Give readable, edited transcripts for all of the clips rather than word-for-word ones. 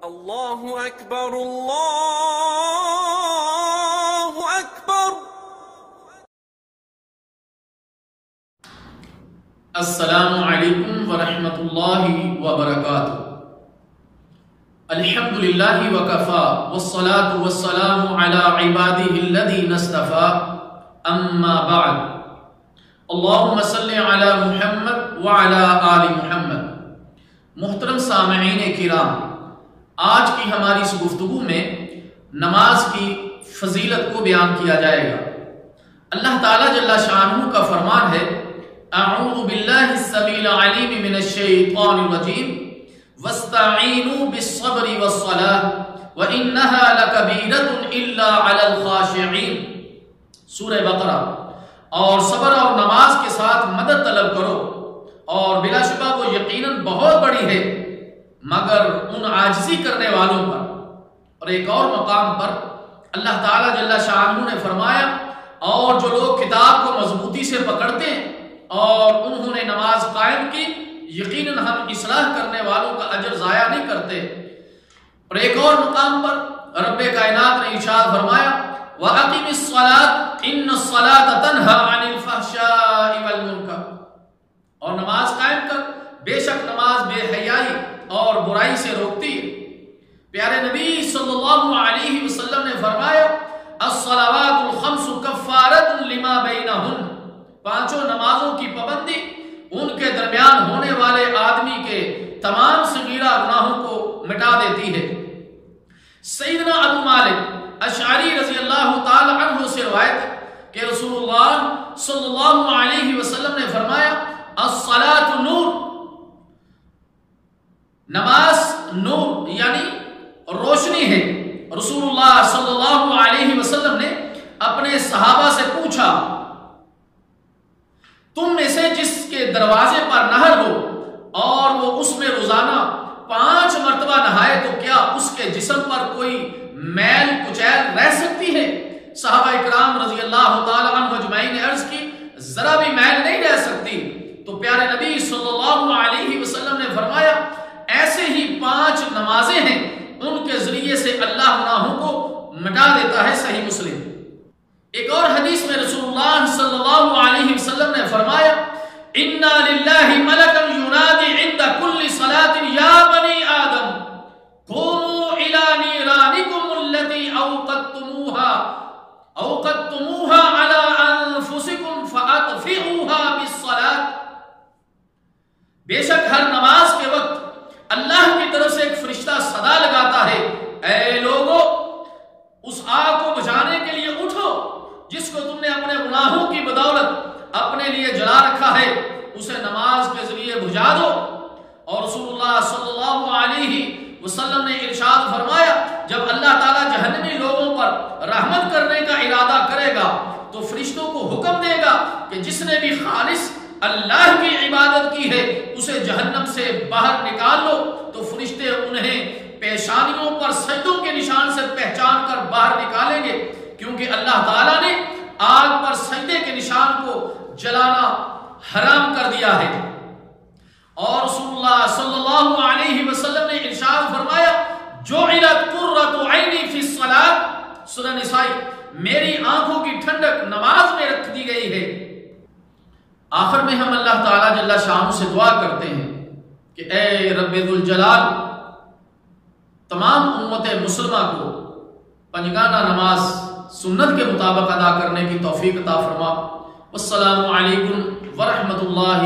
اللہ اکبر اللہ اکبر۔ السلام علیکم ورحمۃ اللہ وبرکاتہ۔ الحمدللہ وکفا والصلاة والسلام علی عبادہ الذین اصطفیٰ، اما بعد، اللہم صلی علی محمد وعلی آل محمد۔ محترم سامعین کرام، آج کی ہماری اس گفتگو میں نماز کی فضیلت کو بیان کیا جائے گا۔ اللہ تعالیٰ جل شانہ کا فرمان ہے، اعوذ باللہ السمیع العلیم من الشیطان الرجیم واستعینوا بالصبر والصلاۃ وانہا لکبیرۃ الا علی الخاشعین، سورہ بقرہ۔ اور صبر اور نماز کے ساتھ مدد طلب کرو، اور بلا شبہ وہ یقیناً بہت بڑی ہے مگر ان عاجزی کرنے والوں پر۔ اور ایک اور مقام پر اللہ تعالیٰ جل شانہ نے فرمایا، اور جو لوگ کتاب کو مضبوطی سے پکڑتے ہیں اور انہوں نے نماز قائم کی، یقیناً ہم اصلاح کرنے والوں کا اجر ضائع نہیں کرتے۔ اور ایک اور مقام پر رب کائنات نے ارشاد فرمایا، وَأَقِمِ الصَّلَاةَ إِنَّ الصَّلَاةَ تَنْهَى عَنِ الْفَحْشَاءِ وَالْمُنكَرِ، اور نماز قائم کر، بے شک نماز بے حیائی اور برائی سے روکتی ہے۔ پیارے نبی صلی اللہ علیہ وسلم نے فرمایا، الصلوات الخمس کفارۃ لما بینہن، پانچوں نمازوں کی پابندی ان کے درمیان ہونے والے آدمی کے تمام صغیرہ گناہوں کو مٹا دیتی ہے۔ سیدنا ابو مالک اشعری رضی اللہ تعالی عنہ سے روایت ہے کہ رسول اللہ صلی اللہ علیہ وسلم نے فرمایا، الصلاۃ نور، نماز نور یعنی روشنی ہے۔ رسول اللہ صلی اللہ علیہ وسلم نے اپنے صحابہ سے پوچھا، تم میں سے جس کے دروازے پر نہر ہو اور وہ اس میں روزانہ 5 مرتبہ نہائے تو کیا اس کے جسم پر کوئی میل کچیل رہ سکتی ہے؟ صحابہ اکرام رضی اللہ تعالی عنہ اجمعین نے عرض کی، ذرا بھی میل نہیں رہ سکتی۔ تو پیارے نبی صلی اللہ علیہ وسلم نے فرمایا، ایسے ہی 5 نمازیں ہیں، ان کے ذریعے سے اللہ گناہوں کو مٹا دیتا ہے۔ صحیح مسلم۔ ایک اور حدیث میں رسول اللہ صلی اللہ علیہ وسلم نے فرمایا، اِنَّا لِلَّهِ مَلَكًا يُنَادِي عِنْدَ كُلِّ صَلَاةٍ يَا بَنِي آدَمَ قُومُوا إِلَى نِيرَانِكُمُ الَّتِي أَوْقَدتُّمُوهَا عَلَى أَنفُسِكُمْ فَأَطْفِئُوهَا بِالصَّلَاةِ، بے شک ہر نماز کے وقت اللہ کی طرف سے ایک فرشتہ صدا لگاتا ہے، اے لوگو، اس آگ کو بجھانے کے لیے اٹھو جس کو تم نے اپنے گناہوں کی بدولت اپنے لیے جلا رکھا ہے، اسے نماز کے ذریعے بجھا دو۔ اور رسول اللہ صلی اللہ علیہ وسلم نے ارشاد فرمایا، جب اللہ تعالیٰ جہنمی لوگوں پر رحمت کرنے کا ارادہ کرے گا تو فرشتوں کو حکم دے گا کہ جس نے بھی خالص اللہ کی عبادت کی ہے اسے جہنم سے باہر نکال لو۔ تو فرشتے انہیں پیشانیوں پر سجدوں کے نشان سے پہچان کر باہر نکالیں گے، کیونکہ اللہ تعالیٰ نے آگ پر سجدے کے نشان کو جلانا حرام کر دیا ہے۔ اور رسول اللہ صلی اللہ علیہ وسلم نے ارشاد فرمایا، جعلت قرۃ عینی فی الصلاۃ، سورہ نساء، میری آنکھوں کی ٹھنڈک نماز میں رکھ دی گئی ہے۔ آخر میں ہم اللہ تعالیٰ جل شانہ سے دعا کرتے ہیں کہ اے رب ذوالجلال، تمام امت مسلمہ کو پنجگانہ نماز سنت کے مطابق ادا کرنے کی توفیق عطا فرما۔ والسلام علیکم ورحمۃ اللہ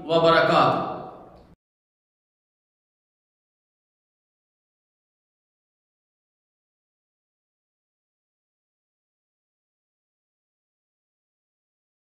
وبرکاتہ۔